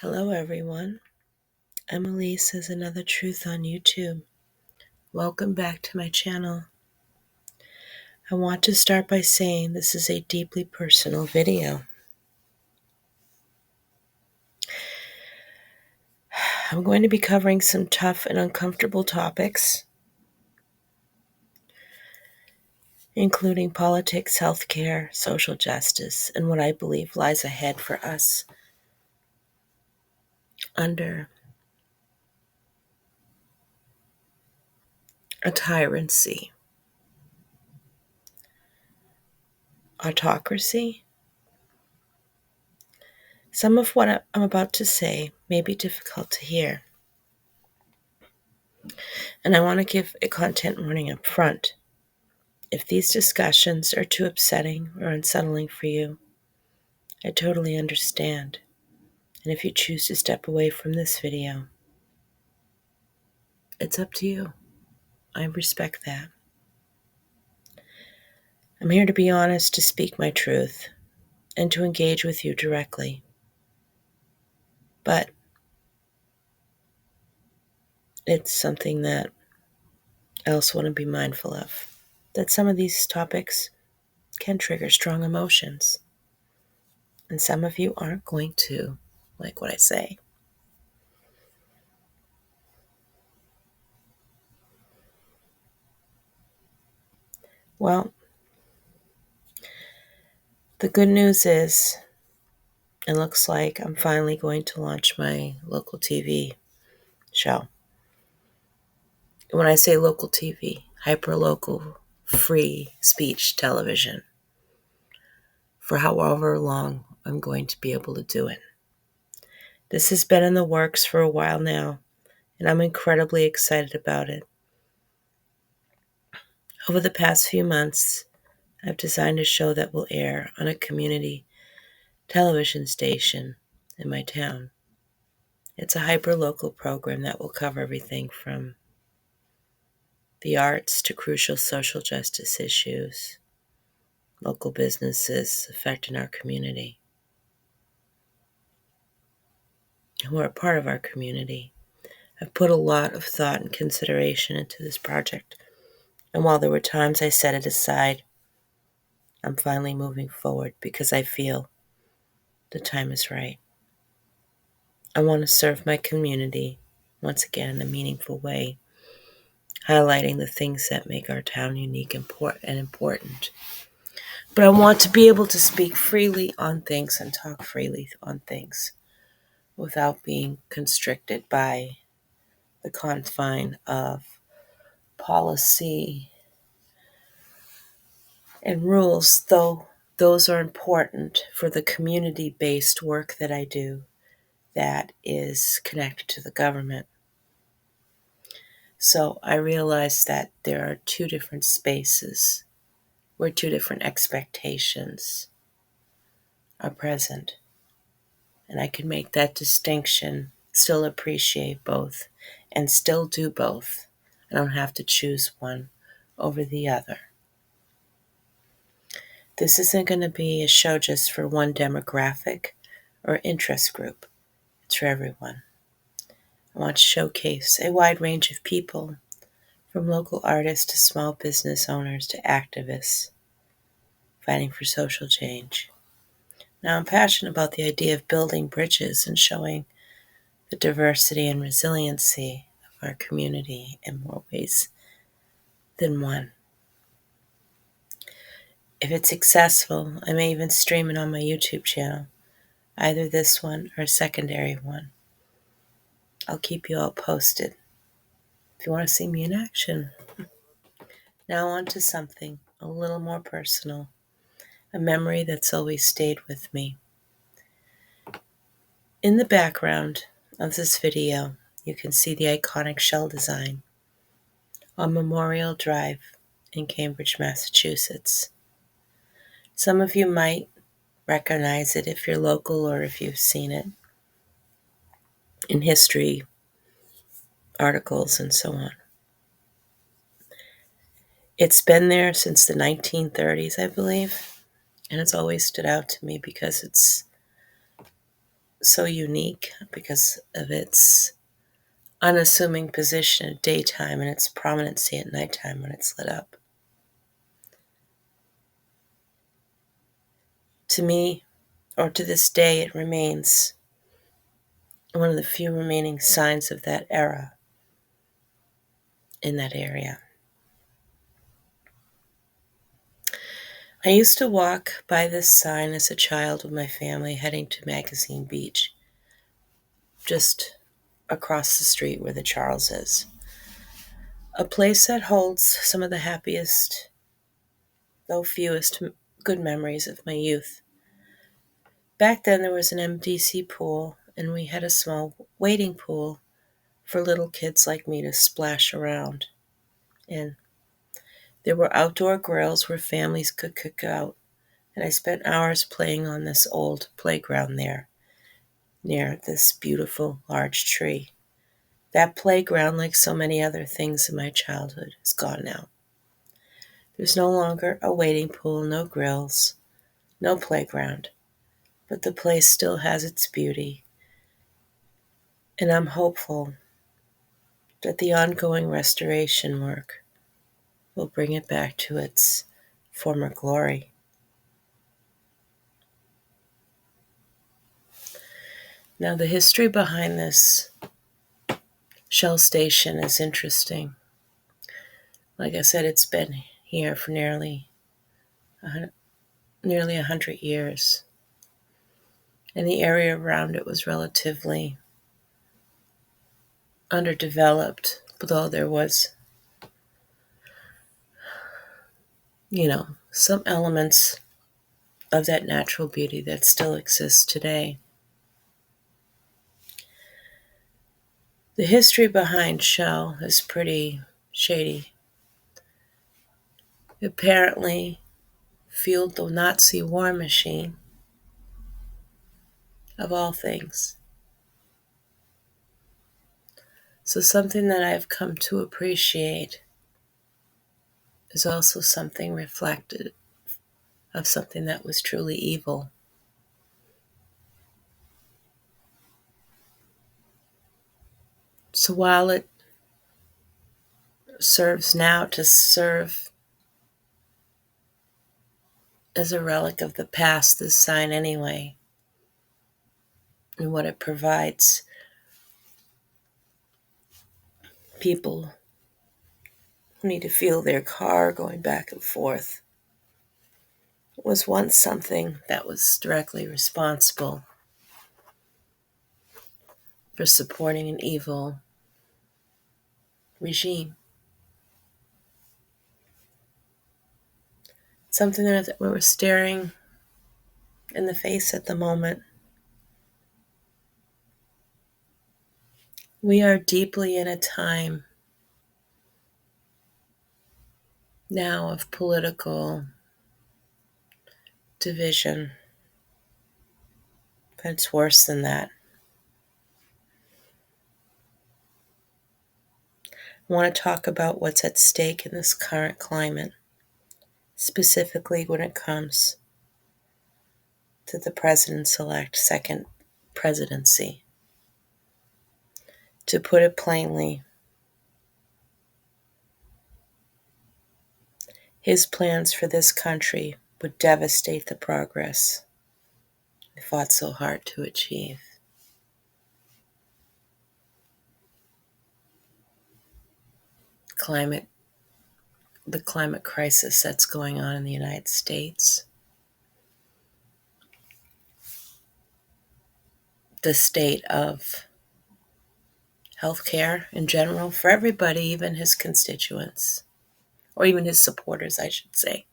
Hello, everyone. Emily says another truth on YouTube. Welcome back to my channel. I want to start by saying this is a deeply personal video. I'm going to be covering some tough and uncomfortable topics, including politics, healthcare, social justice, and what I believe lies ahead for us under a tyranny, autocracy. Some of what I'm about to say may be difficult to hear, and I want to give a content warning up front. If these discussions are too upsetting or unsettling for you, I totally understand. And if you choose to step away from this video, it's up to you. I respect that. I'm here to be honest, to speak my truth, and to engage with you directly. But it's something that I also want to be mindful of, that some of these topics can trigger strong emotions. And some of you aren't going to like what I say. Well, the good news is it looks like I'm finally going to launch my local TV show. When I say local TV, hyper-local, free speech television, for however long I'm going to be able to do it. This has been in the works for a while now, and I'm incredibly excited about it. Over the past few months, I've designed a show that will air on a community television station in my town. It's a hyper-local program that will cover everything from the arts to crucial social justice issues, local businesses affecting our community, who are part of our community. I've put a lot of thought and consideration into this project, and while there were times I set it aside, I'm finally moving forward because I feel the time is right. I want to serve my community once again in a meaningful way, highlighting the things that make our town unique and important. But I want to be able to speak freely on things and talk freely on things without being constricted by the confine of policy and rules, though those are important for the community-based work that I do that is connected to the government. So I realize that there are two different spaces where two different expectations are present. And I can make that distinction, still appreciate both, and still do both. I don't have to choose one over the other. This isn't going to be a show just for one demographic or interest group. It's for everyone. I want to showcase a wide range of people, from local artists to small business owners to activists fighting for social change. Now, I'm passionate about the idea of building bridges and showing the diversity and resiliency of our community in more ways than one. If it's successful, I may even stream it on my YouTube channel, either this one or a secondary one. I'll keep you all posted if you want to see me in action. Now on to something a little more personal, a memory that's always stayed with me. In the background of this video, you can see the iconic shell design on Memorial Drive in Cambridge, Massachusetts. Some of you might recognize it if you're local or if you've seen it in history articles and so on. It's been there since the 1930s, I believe, and it's always stood out to me because it's so unique because of its unassuming position at daytime and its prominency at nighttime when it's lit up. To me, or to this day, it remains one of the few remaining signs of that era in that area. I used to walk by this sign as a child with my family heading to Magazine Beach, just across the street where the Charles is. A place that holds some of the happiest, though fewest, good memories of my youth. Back then there was an MDC pool, and we had a small wading pool for little kids like me to splash around in. There were outdoor grills where families could cook out, and I spent hours playing on this old playground there, near this beautiful large tree. That playground, like so many other things in my childhood, is gone now. There's no longer a wading pool, no grills, no playground, but the place still has its beauty, and I'm hopeful that the ongoing restoration work will bring it back to its former glory. Now, the history behind this Shell station is interesting. Like I said, it's been here for nearly 100 years, and the area around it was relatively underdeveloped, although there was, some elements of that natural beauty that still exists today. The history behind Shell is pretty shady. It apparently fueled the Nazi war machine, of all things. So something that I've come to appreciate is also something reflected of something that was truly evil. So while it serves now to serve as a relic of the past, this sign anyway, and what it provides people who need to fuel their car going back and forth, it was once something that was directly responsible for supporting an evil regime. Something that we're staring in the face at the moment. We are deeply in a time now of political division, but it's worse than that. I want to talk about what's at stake in this current climate, specifically when it comes to the president-elect second presidency. To put it plainly, his plans for this country would devastate the progress he fought so hard to achieve. The climate crisis that's going on in the United States, the state of healthcare in general for everybody, even his constituents, or even his supporters, I should say.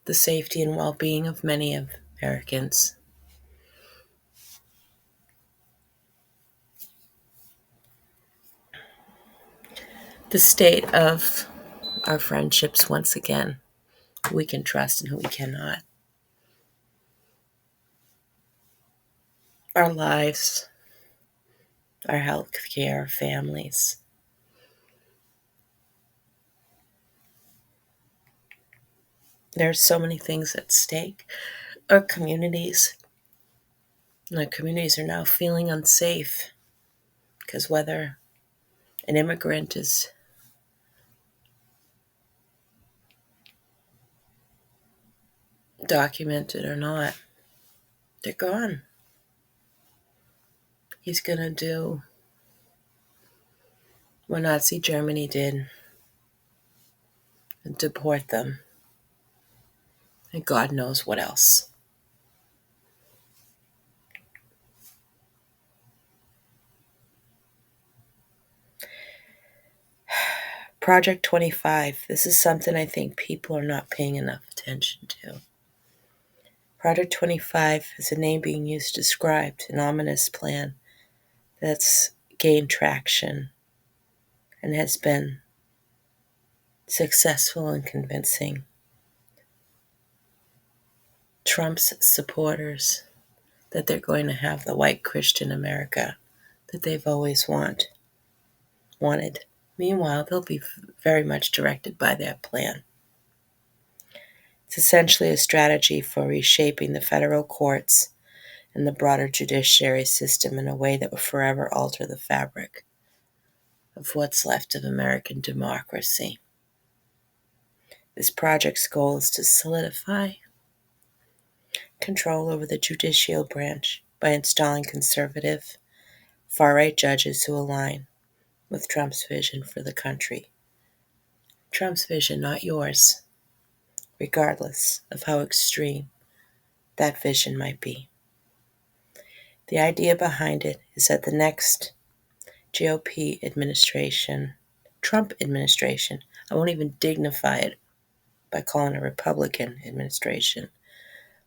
The safety and well-being of many Americans. The state of our friendships once again, who we can trust and who we cannot. Our lives, our health care, our families. There's so many things at stake. Our communities, And our communities are now feeling unsafe because whether an immigrant is documented or not, they're gone. He's going to do what Nazi Germany did and deport them. And God knows what else. Project 25. This is something I think people are not paying enough attention to. Project 25 is a name being used to describe an ominous plan that's gained traction and has been successful in convincing Trump's supporters that they're going to have the white Christian America that they've always wanted. Meanwhile, they'll be very much directed by that plan. It's essentially a strategy for reshaping the federal courts and the broader judiciary system in a way that will forever alter the fabric of what's left of American democracy. This project's goal is to solidify control over the judicial branch by installing conservative, far-right judges who align with Trump's vision for the country. Trump's vision, not yours, regardless of how extreme that vision might be. The idea behind it is that the next GOP administration, Trump administration, I won't even dignify it by calling it a Republican administration,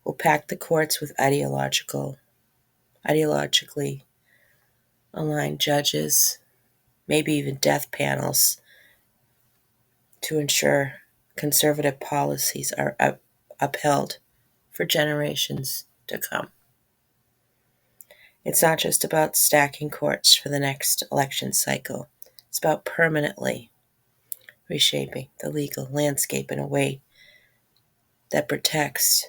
will pack the courts with ideologically aligned judges, maybe even death panels, to ensure conservative policies are upheld for generations to come. It's not just about stacking courts for the next election cycle. It's about permanently reshaping the legal landscape in a way that protects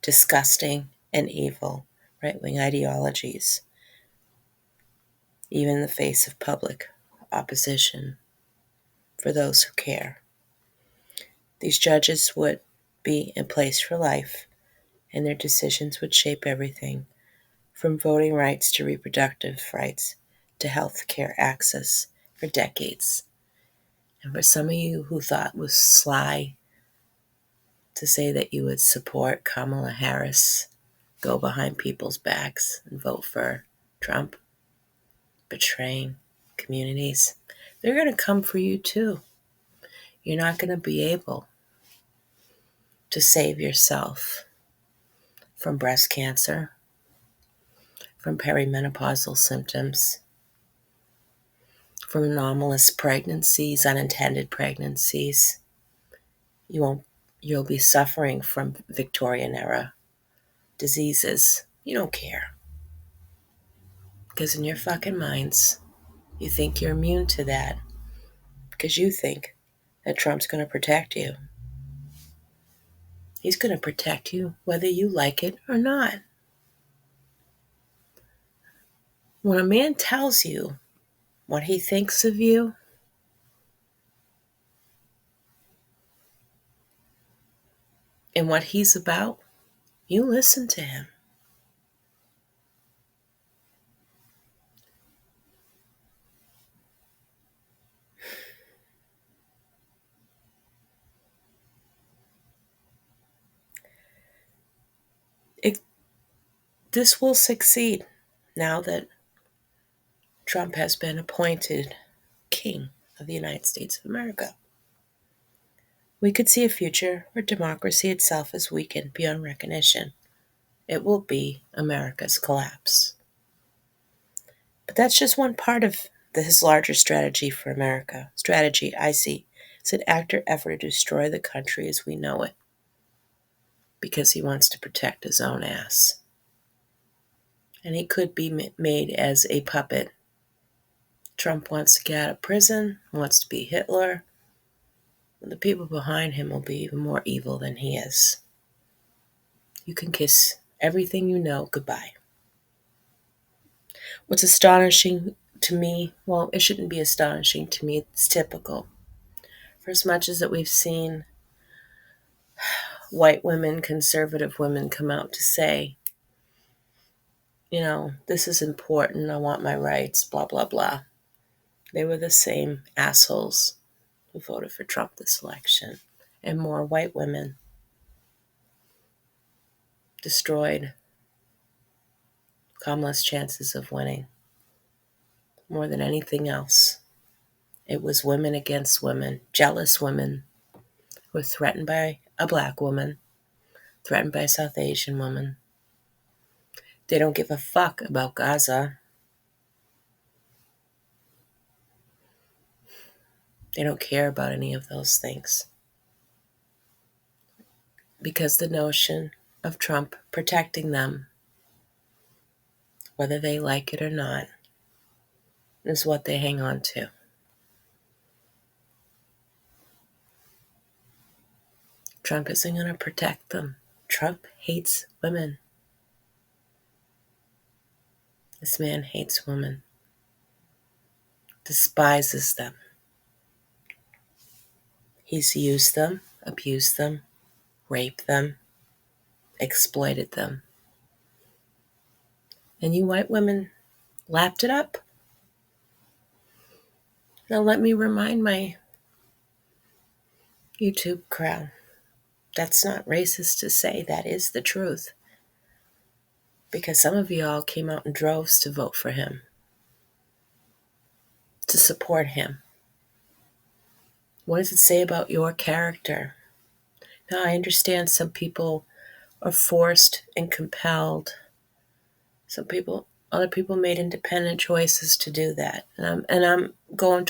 disgusting and evil right-wing ideologies, even in the face of public opposition for those who care. These judges would be in place for life, and their decisions would shape everything from voting rights to reproductive rights to health care access for decades. And for some of you who thought it was sly to say that you would support Kamala Harris, go behind people's backs and vote for Trump, betraying communities, they're going to come for you too. You're not going to be able to save yourself from breast cancer, from perimenopausal symptoms, from anomalous pregnancies, unintended pregnancies. You'll be suffering from Victorian era diseases. You don't care. Because in your fucking minds, you think you're immune to that. Because you think that Trump's going to protect you. He's going to protect you whether you like it or not. When a man tells you what he thinks of you, and what he's about, you listen to him. This will succeed now that Trump has been appointed King of the United States of America. We could see a future where democracy itself is weakened beyond recognition. It will be America's collapse. But that's just one part of his larger strategy for America. Strategy, I see, is an active effort to destroy the country as we know it, because he wants to protect his own ass. And he could be made as a puppet. Trump wants to get out of prison, wants to be Hitler. The people behind him will be even more evil than he is. You can kiss everything you know goodbye. What's astonishing to me, well, it shouldn't be astonishing to me, it's typical. For as much as that we've seen white women, conservative women come out to say, this is important, I want my rights, blah, blah, blah. They were the same assholes who voted for Trump this election. And more white women destroyed Kamala's chances of winning more than anything else. It was women against women, jealous women who were threatened by a black woman, threatened by a South Asian woman. They don't give a fuck about Gaza. They don't care about any of those things. Because the notion of Trump protecting them, whether they like it or not, is what they hang on to. Trump isn't going to protect them. Trump hates women. This man hates women, despises them. He's used them, abused them, raped them, exploited them. And you white women lapped it up. Now let me remind my YouTube crowd, that's not racist to say, that is the truth. Because some of y'all came out in droves to vote for him, to support him. What does it say about your character? Now I understand some people are forced and compelled. Other people made independent choices to do that. And I'm going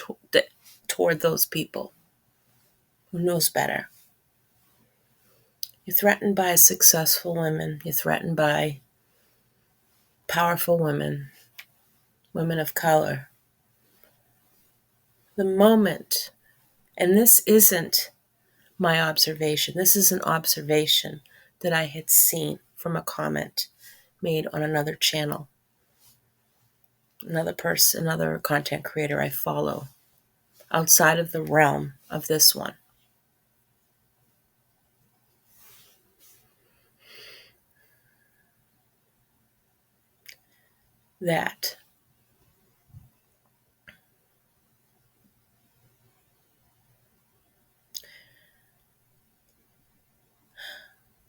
toward those people. Who knows better? You're threatened by successful women. You're threatened by powerful women, women of color. The moment, and this isn't my observation, this is an observation that I had seen from a comment made on another channel, another content creator I follow, outside of the realm of this one. That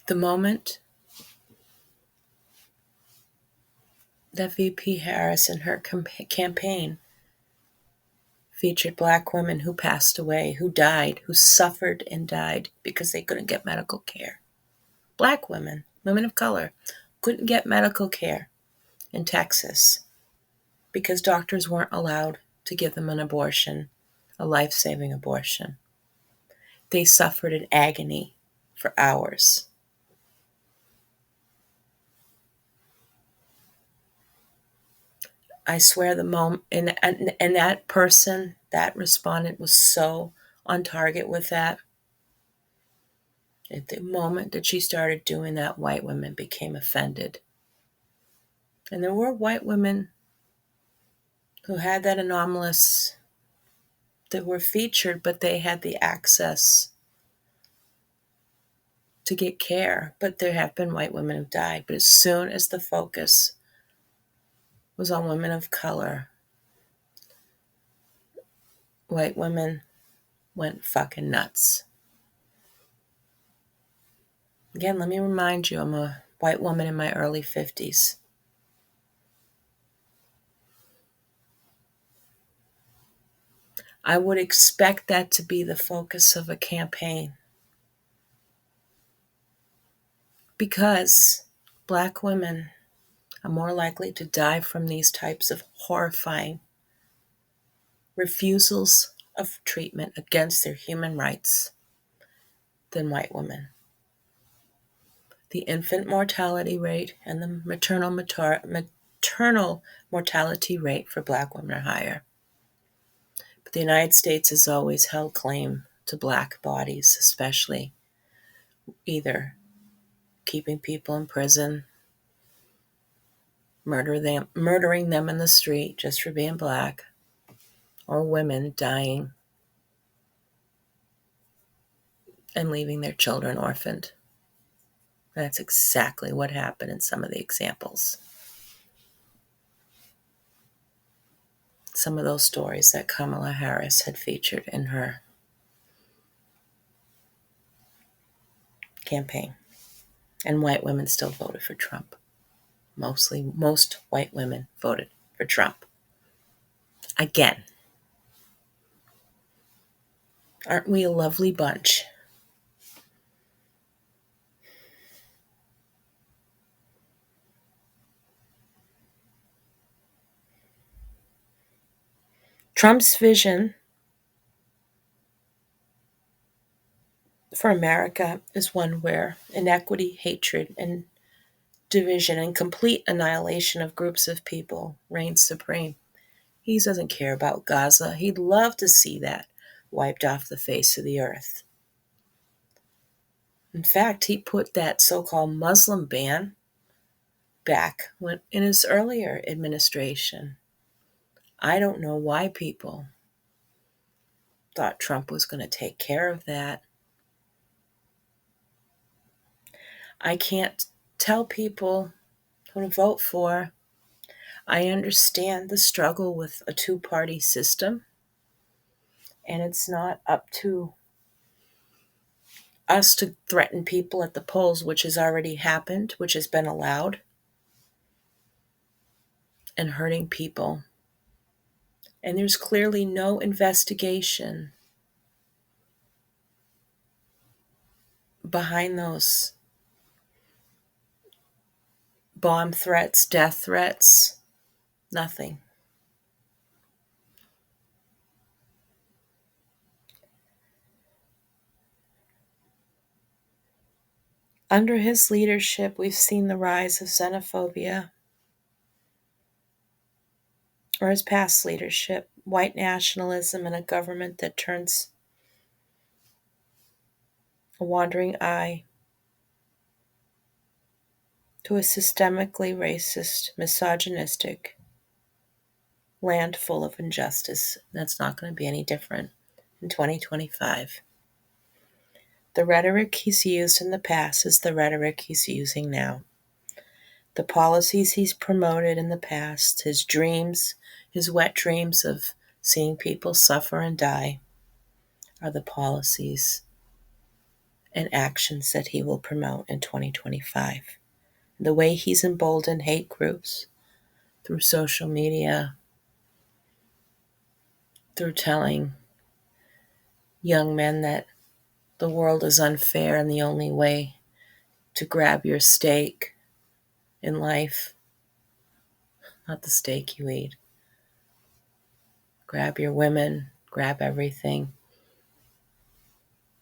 the moment that VP Harris and her campaign featured black women who passed away, who died, who suffered and died because they couldn't get medical care. Black women, women of color, couldn't get medical care in Texas because doctors weren't allowed to give them an abortion, a life-saving abortion. They suffered in agony for hours. I swear the moment, and that person, that respondent was so on target with that. At the moment that she started doing that, white women became offended. And there were white women who had that anomalous, that were featured, but they had the access to get care. But there have been white women who died. But as soon as the focus was on women of color, white women went fucking nuts. Again, let me remind you, I'm a white woman in my early 50s. I would expect that to be the focus of a campaign. Because black women are more likely to die from these types of horrifying refusals of treatment against their human rights than white women. The infant mortality rate and the maternal mortality rate for black women are higher. But the United States has always held claim to black bodies, especially either keeping people in prison, murdering them in the street just for being black, or women dying and leaving their children orphaned. That's exactly what happened in some of the examples. Some of those stories that Kamala Harris had featured in her campaign. And white women still voted for Trump. Most white women voted for Trump. Again, aren't we a lovely bunch? Trump's vision for America is one where inequity, hatred, and division and complete annihilation of groups of people reigns supreme. He doesn't care about Gaza. He'd love to see that wiped off the face of the earth. In fact, he put that so-called Muslim ban back in his earlier administration. I don't know why people thought Trump was going to take care of that. I can't tell people who to vote for. I understand the struggle with a two-party system, and it's not up to us to threaten people at the polls, which has already happened, which has been allowed, and hurting people. And there's clearly no investigation behind those bomb threats, death threats, nothing. Under his leadership, we've seen the rise of xenophobia, or his past leadership, white nationalism, and a government that turns a wandering eye to a systemically racist, misogynistic land full of injustice. That's not going to be any different in 2025. The rhetoric he's used in the past is the rhetoric he's using now. The policies he's promoted in the past, his dreams, his wet dreams of seeing people suffer and die, are the policies and actions that he will promote in 2025. The way he's emboldened hate groups through social media, through telling young men that the world is unfair and the only way to grab your steak in life, not the steak you eat, grab your women, grab everything,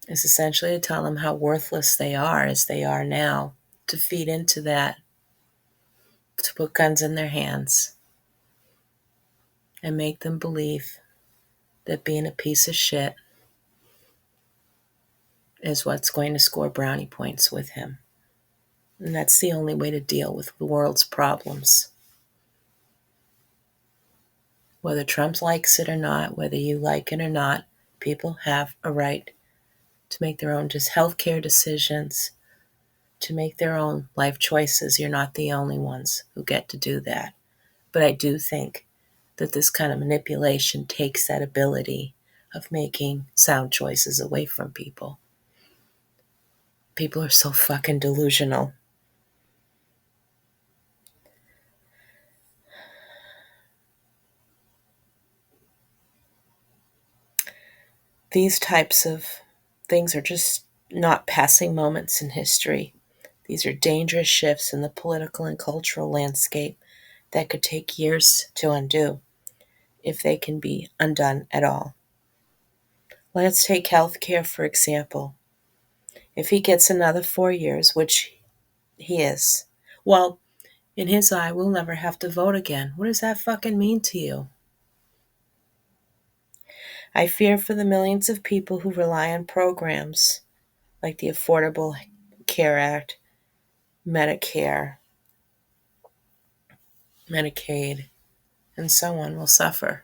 is essentially to tell them how worthless they are as they are now, to feed into that, to put guns in their hands and make them believe that being a piece of shit is what's going to score brownie points with him. And that's the only way to deal with the world's problems. Whether Trump likes it or not, whether you like it or not, people have a right to make their own just healthcare decisions, to make their own life choices. You're not the only ones who get to do that. But I do think that this kind of manipulation takes that ability of making sound choices away from people. People are so fucking delusional. These types of things are just not passing moments in history. These are dangerous shifts in the political and cultural landscape that could take years to undo, if they can be undone at all. Let's take healthcare, for example. If he gets another 4 years, which he is, well, in his eye, we'll never have to vote again. What does that fucking mean to you? I fear for the millions of people who rely on programs like the Affordable Care Act, Medicare, Medicaid, and so on will suffer.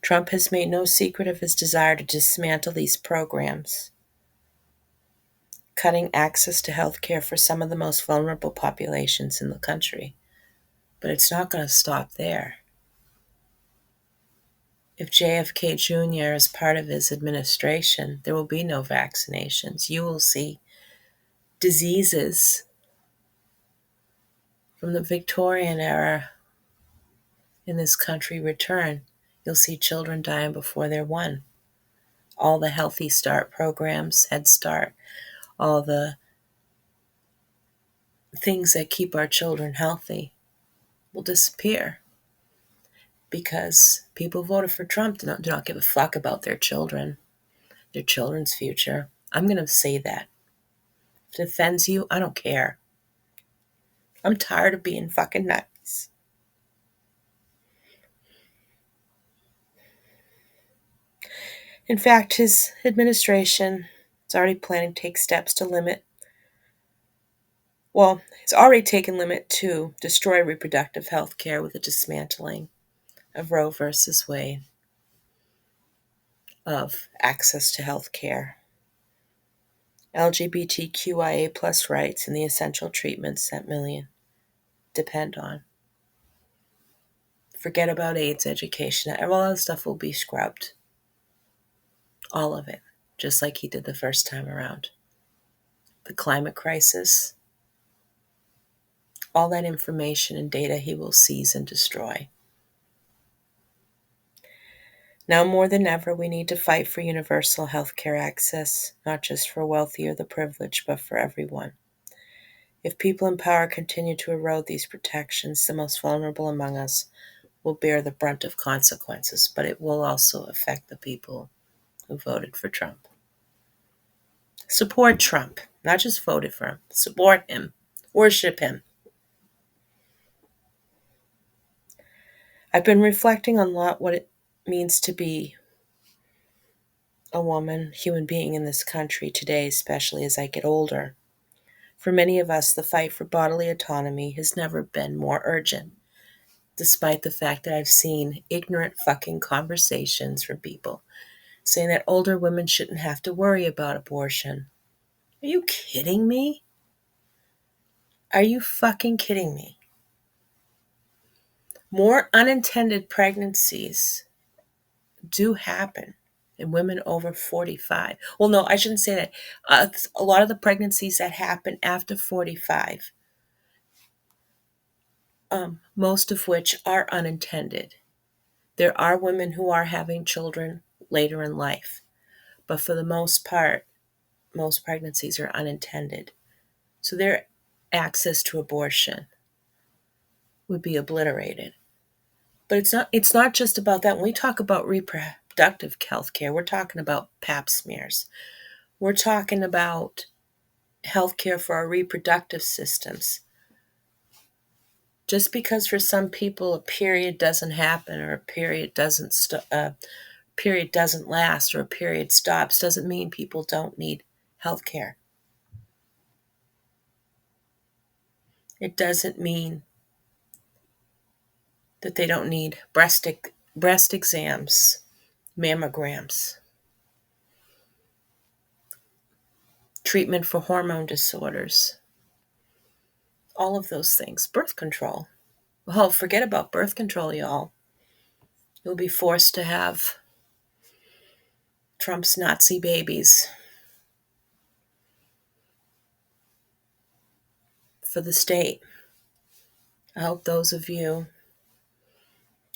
Trump has made no secret of his desire to dismantle these programs, cutting access to health care for some of the most vulnerable populations in the country. But it's not going to stop there. If JFK Jr. is part of his administration, there will be no vaccinations. You will see diseases from the Victorian era in this country return. You'll see children dying before they're 1. All the Healthy Start programs, Head Start, all the things that keep our children healthy will disappear because people voted for Trump do not give a fuck about their children, their children's future. I'm going to say that. If it offends you, I don't care. I'm tired of being fucking nice. In fact, his administration is already planning to take steps to it's already taken limit to destroy reproductive health care with the dismantling of Roe versus Wade, of access to health care, LGBTQIA plus rights, and the essential treatments that millions depend on. Forget about AIDS education. All that stuff will be scrubbed. All of it, just like he did the first time around. The climate crisis, all that information and data he will seize and destroy. Now more than ever, we need to fight for universal health care access, not just for wealthy or the privileged, but for everyone. If people in power continue to erode these protections, the most vulnerable among us will bear the brunt of consequences, but it will also affect the people who voted for Trump. Support Trump, not just voted for him. Support him. Worship him. I've been reflecting on what it means to be a woman, human being in this country today, especially as I get older. For many of us, the fight for bodily autonomy has never been more urgent, despite the fact that I've seen ignorant fucking conversations from people saying that older women shouldn't have to worry about abortion. Are you kidding me? Are you fucking kidding me? More unintended pregnancies do happen in women over 45. Well, no, I shouldn't say that. A lot of the pregnancies that happen after 45, most of which are unintended. There are women who are having children later in life, but for the most part, most pregnancies are unintended. So their access to abortion would be obliterated. But it's not just about that. When we talk about reproductive health care, we're talking about pap smears. We're talking about health care for our reproductive systems. Just because for some people a period doesn't happen or a period doesn't last or a period stops doesn't mean people don't need health care. It doesn't mean that they don't need breast exams, mammograms, treatment for hormone disorders, all of those things. Birth control. Well, forget about birth control, y'all. You'll be forced to have Trump's Nazi babies for the state. I hope those of you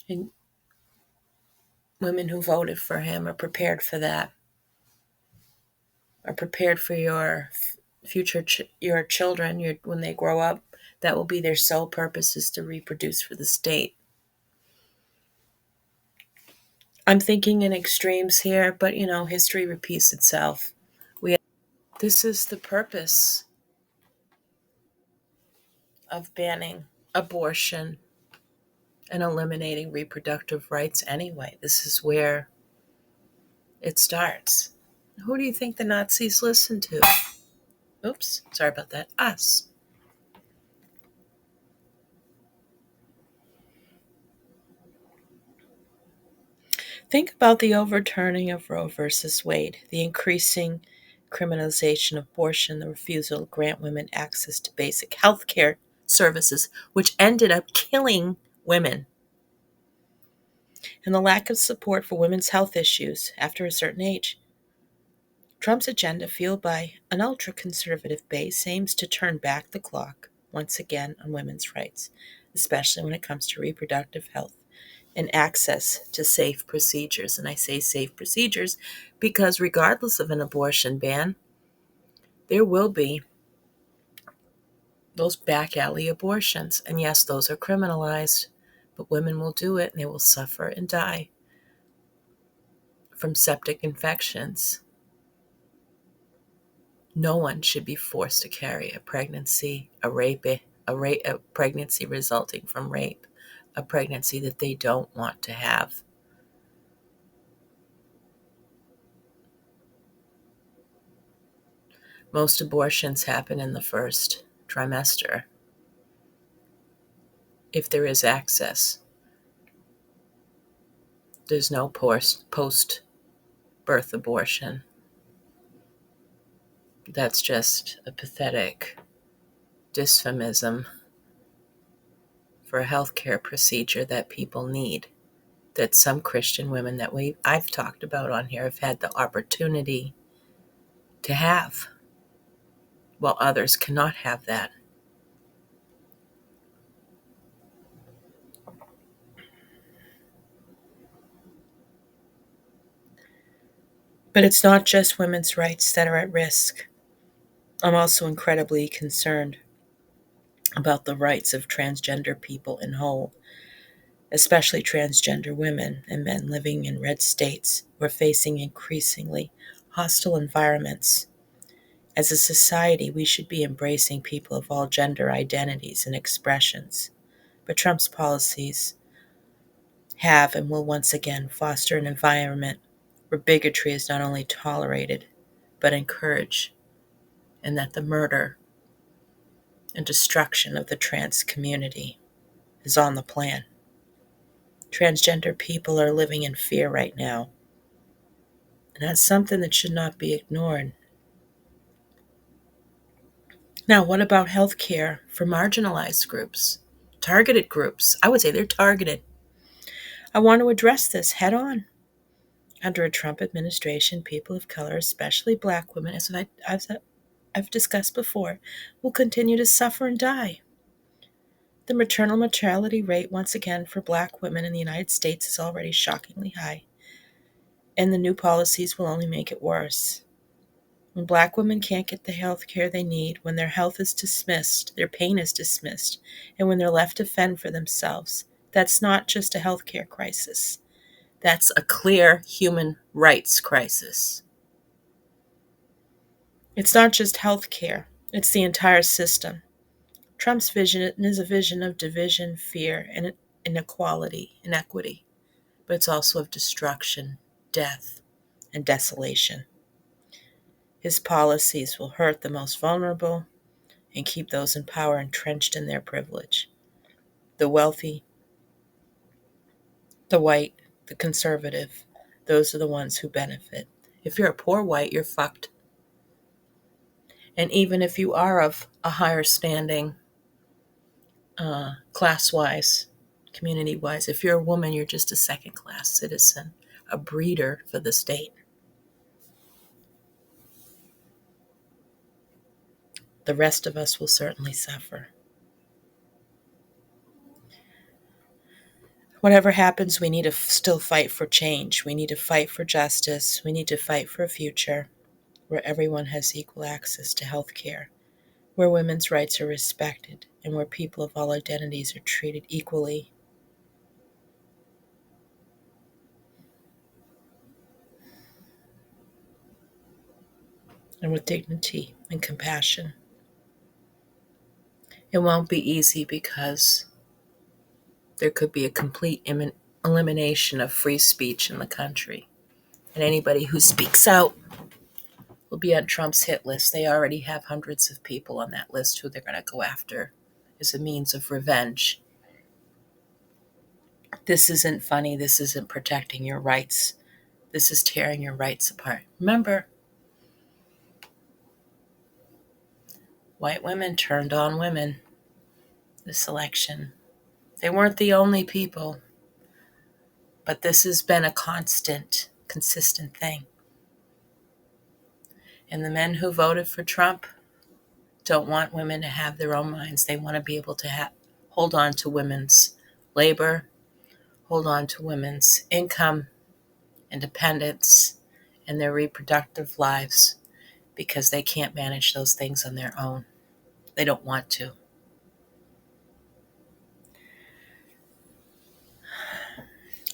and women who voted for him are prepared for that, are prepared for your future, your children, when they grow up. That will be their sole purpose, is to reproduce for the state. I'm thinking in extremes here, but history repeats itself. This is the purpose of banning abortion and eliminating reproductive rights anyway. This is where it starts. Who do you think the Nazis listened to? Oops, sorry about that. Us. Think about the overturning of Roe versus Wade, the increasing criminalization of abortion, the refusal to grant women access to basic health care services, which ended up killing women, and the lack of support for women's health issues after a certain age. Trump's agenda, fueled by an ultra conservative base, aims to turn back the clock once again on women's rights, especially when it comes to reproductive health and access to safe procedures. And I say safe procedures because, regardless of an abortion ban, there will be those back alley abortions. And yes, those are criminalized, but women will do it and they will suffer and die from septic infections. No one should be forced to carry a pregnancy, a pregnancy resulting from rape, a pregnancy that they don't want to have. Most abortions happen in the first trimester, if there is access. There's no post birth abortion. That's just a pathetic dysphemism for a healthcare procedure that people need, that some Christian women that I've talked about on here have had the opportunity to have, while others cannot have that. But it's not just women's rights that are at risk. I'm also incredibly concerned about the rights of transgender people in whole, especially transgender women and men living in red states who are facing increasingly hostile environments. As a society, we should be embracing people of all gender identities and expressions. But Trump's policies have and will once again foster an environment where bigotry is not only tolerated, but encouraged, and that the murder and destruction of the trans community is on the plan. Transgender people are living in fear right now, and that's something that should not be ignored. Now, what about health care for marginalized groups? Targeted groups. I would say they're targeted. I want to address this head on. Under a Trump administration, people of color, especially Black women, as I've discussed before, will continue to suffer and die. The maternal mortality rate, once again, for Black women in the United States is already shockingly high, and the new policies will only make it worse. When Black women can't get the health care they need, when their health is dismissed, their pain is dismissed, and when they're left to fend for themselves, that's not just a health care crisis. That's a clear human rights crisis. It's not just health care, it's the entire system. Trump's vision is a vision of division, fear, and inequity, but it's also of destruction, death, and desolation. His policies will hurt the most vulnerable and keep those in power entrenched in their privilege. The wealthy, the white, the conservative, those are the ones who benefit. If you're a poor white, you're fucked. And even if you are of a higher standing, class-wise, community-wise, if you're a woman, you're just a second-class citizen, a breeder for the state. The rest of us will certainly suffer. Whatever happens, we need to still fight for change. We need to fight for justice. We need to fight for a future where everyone has equal access to health care, where women's rights are respected, and where people of all identities are treated equally. And with dignity and compassion. It won't be easy because there could be a complete elimination of free speech in the country. And anybody who speaks out will be on Trump's hit list. They already have hundreds of people on that list who they're going to go after as a means of revenge. This isn't funny. This isn't protecting your rights. This is tearing your rights apart. Remember, white women turned on women this election. They weren't the only people, but this has been a consistent thing. And the men who voted for Trump don't want women to have their own minds. They want to be able to hold on to women's labor, hold on to women's income, independence, and their reproductive lives because they can't manage those things on their own. They don't want to.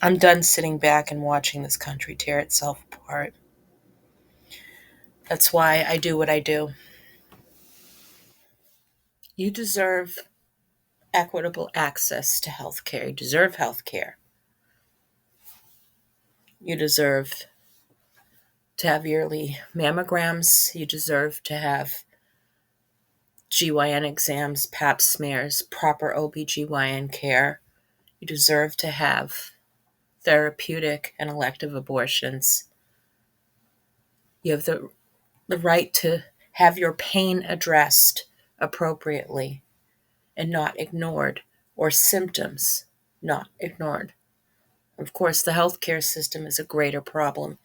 I'm done sitting back and watching this country tear itself apart. That's why I do what I do. You deserve equitable access to health care. You deserve health care. You deserve to have yearly mammograms. You deserve to have GYN exams, pap smears, proper OBGYN care. You deserve to have therapeutic and elective abortions. You have the right to have your pain addressed appropriately and not ignored, or symptoms not ignored. Of course, the healthcare system is a greater problem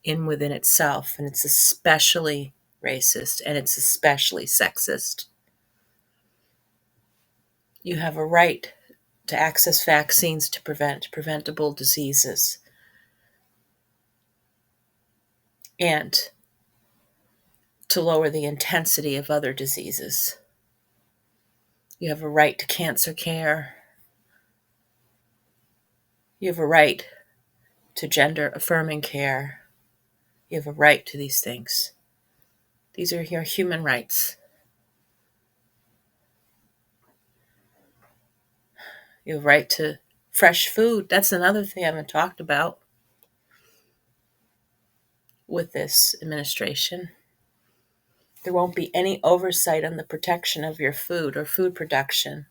within itself, and it's especially racist and it's especially sexist. You have a right to access vaccines to prevent preventable diseases and to lower the intensity of other diseases. You have a right to cancer care. You have a right to gender affirming care. You have a right to these things. These are your human rights. You have a right to fresh food. That's another thing I haven't talked about with this administration. There won't be any oversight on the protection of your food or food production.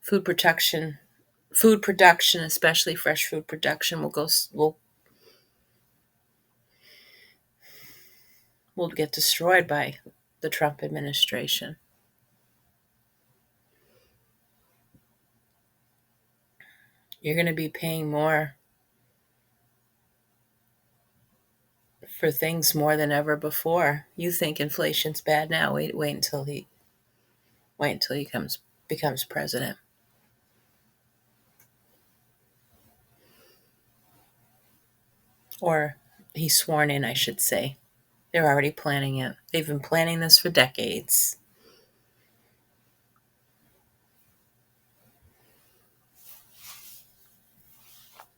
Food production, especially fresh food production, will get destroyed by the Trump administration. You're going to be paying more for things more than ever before. You think inflation's bad now. Wait until he becomes president. Or he's sworn in, I should say. They're already planning it. They've been planning this for decades.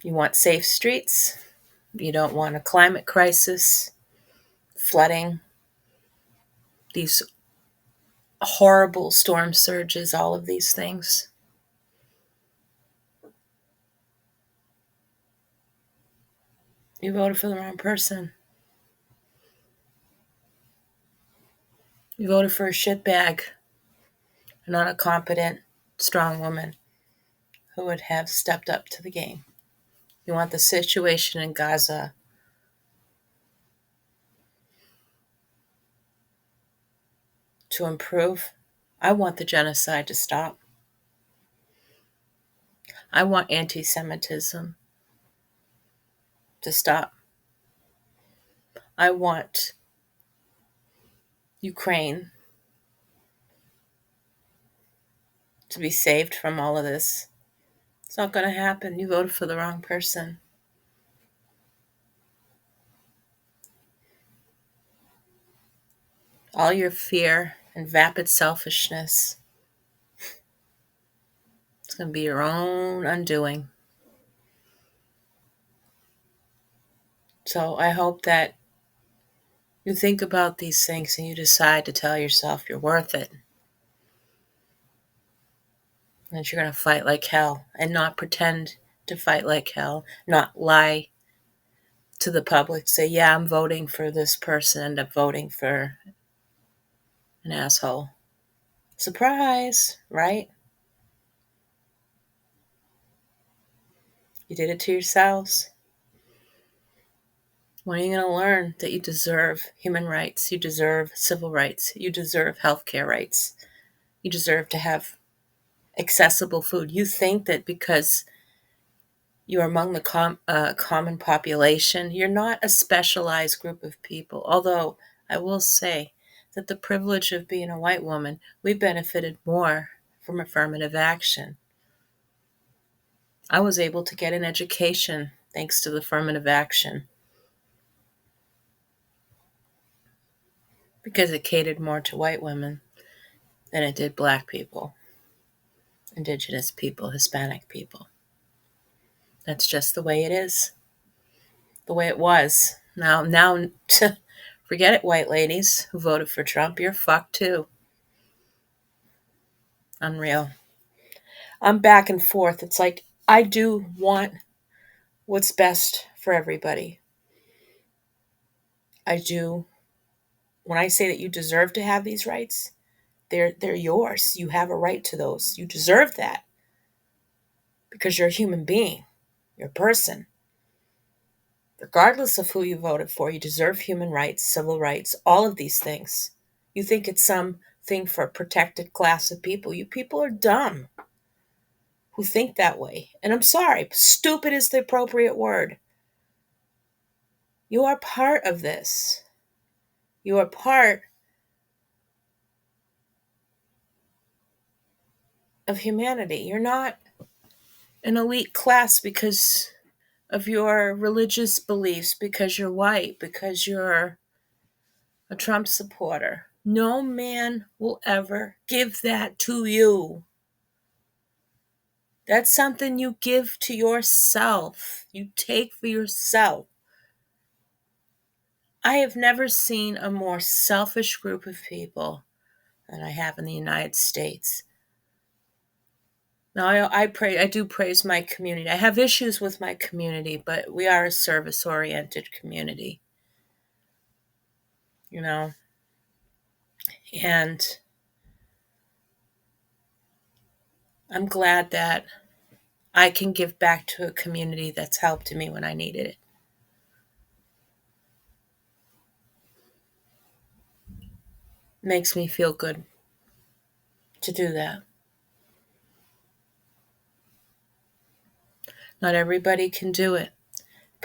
You want safe streets. You don't want a climate crisis, flooding, these horrible storm surges, all of these things. You voted for the wrong person. You voted for a shitbag, not a competent, strong woman who would have stepped up to the game. You want the situation in Gaza to improve. I want the genocide to stop. I want anti-Semitism to stop. I want Ukraine to be saved from all of this. It's not going to happen. You voted for the wrong person. All your fear and vapid selfishness, it's going to be your own undoing. So I hope that you think about these things and you decide to tell yourself you're worth it. And that you're going to fight like hell and not pretend to fight like hell, not lie to the public, say, yeah, I'm voting for this person, end up voting for an asshole. Surprise, right? You did it to yourselves. When are you going to learn that you deserve human rights? You deserve civil rights. You deserve healthcare rights. You deserve to have accessible food. You think that because you're among the common population, you're not a specialized group of people. Although I will say that the privilege of being a white woman, we benefited more from affirmative action. I was able to get an education thanks to the affirmative action because it catered more to white women than it did black people, indigenous people, Hispanic people. That's just the way it is, the way it was. Now, forget it, white ladies who voted for Trump. You're fucked too. Unreal. I'm back and forth. It's like I do want what's best for everybody. I do. When I say that you deserve to have these rights, they're yours. You have a right to those. You deserve that because you're a human being. You're a person. Regardless of who you voted for, you deserve human rights, civil rights, all of these things. You think it's something for a protected class of people. You people are dumb who think that way. And I'm sorry, stupid is the appropriate word. You are part of this. You are part of humanity. You're not an elite class because of your religious beliefs, because you're white, because you're a Trump supporter. No man will ever give that to you. That's something you give to yourself. You take for yourself. I have never seen a more selfish group of people than I have in the United States. Now, I do praise my community. I have issues with my community, but we are a service-oriented community, you know. And I'm glad that I can give back to a community that's helped me when I needed it. Makes me feel good to do that. Not everybody can do it.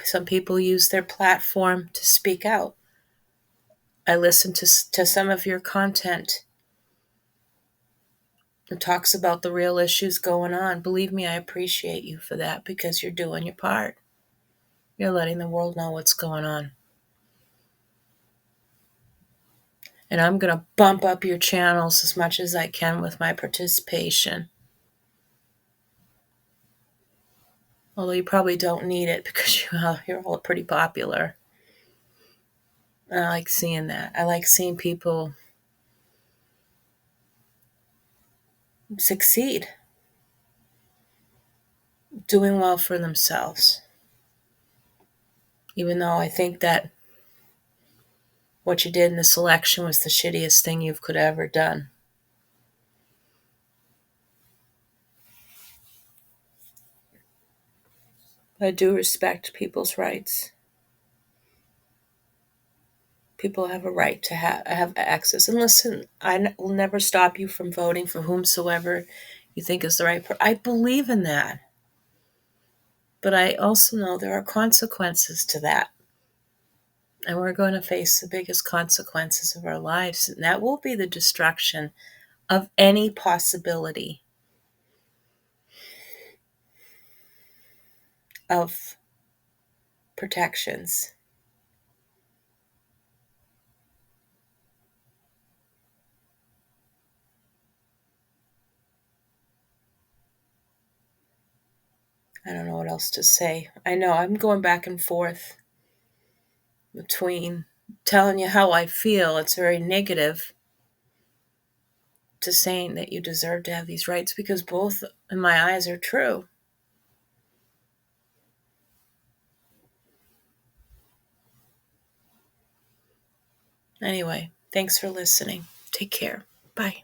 Some people use their platform to speak out. I listen to some of your content. It talks about the real issues going on. Believe me, I appreciate you for that because you're doing your part. You're letting the world know what's going on. And I'm going to bump up your channels as much as I can with my participation. Although you probably don't need it because you're all pretty popular. And I like seeing that. I like seeing people succeed, doing well for themselves. Even though I think that what you did in this election was the shittiest thing you could have ever done. I do respect people's rights. People have a right to have access. And listen, will never stop you from voting for whomsoever you think is the right person. I believe in that. But I also know there are consequences to that. And we're going to face the biggest consequences of our lives. And that will be the destruction of any possibility of protections. I don't know what else to say. I know I'm going back and forth between telling you how I feel. It's very negative to saying that you deserve to have these rights because both in my eyes are true. Anyway, thanks for listening. Take care. Bye.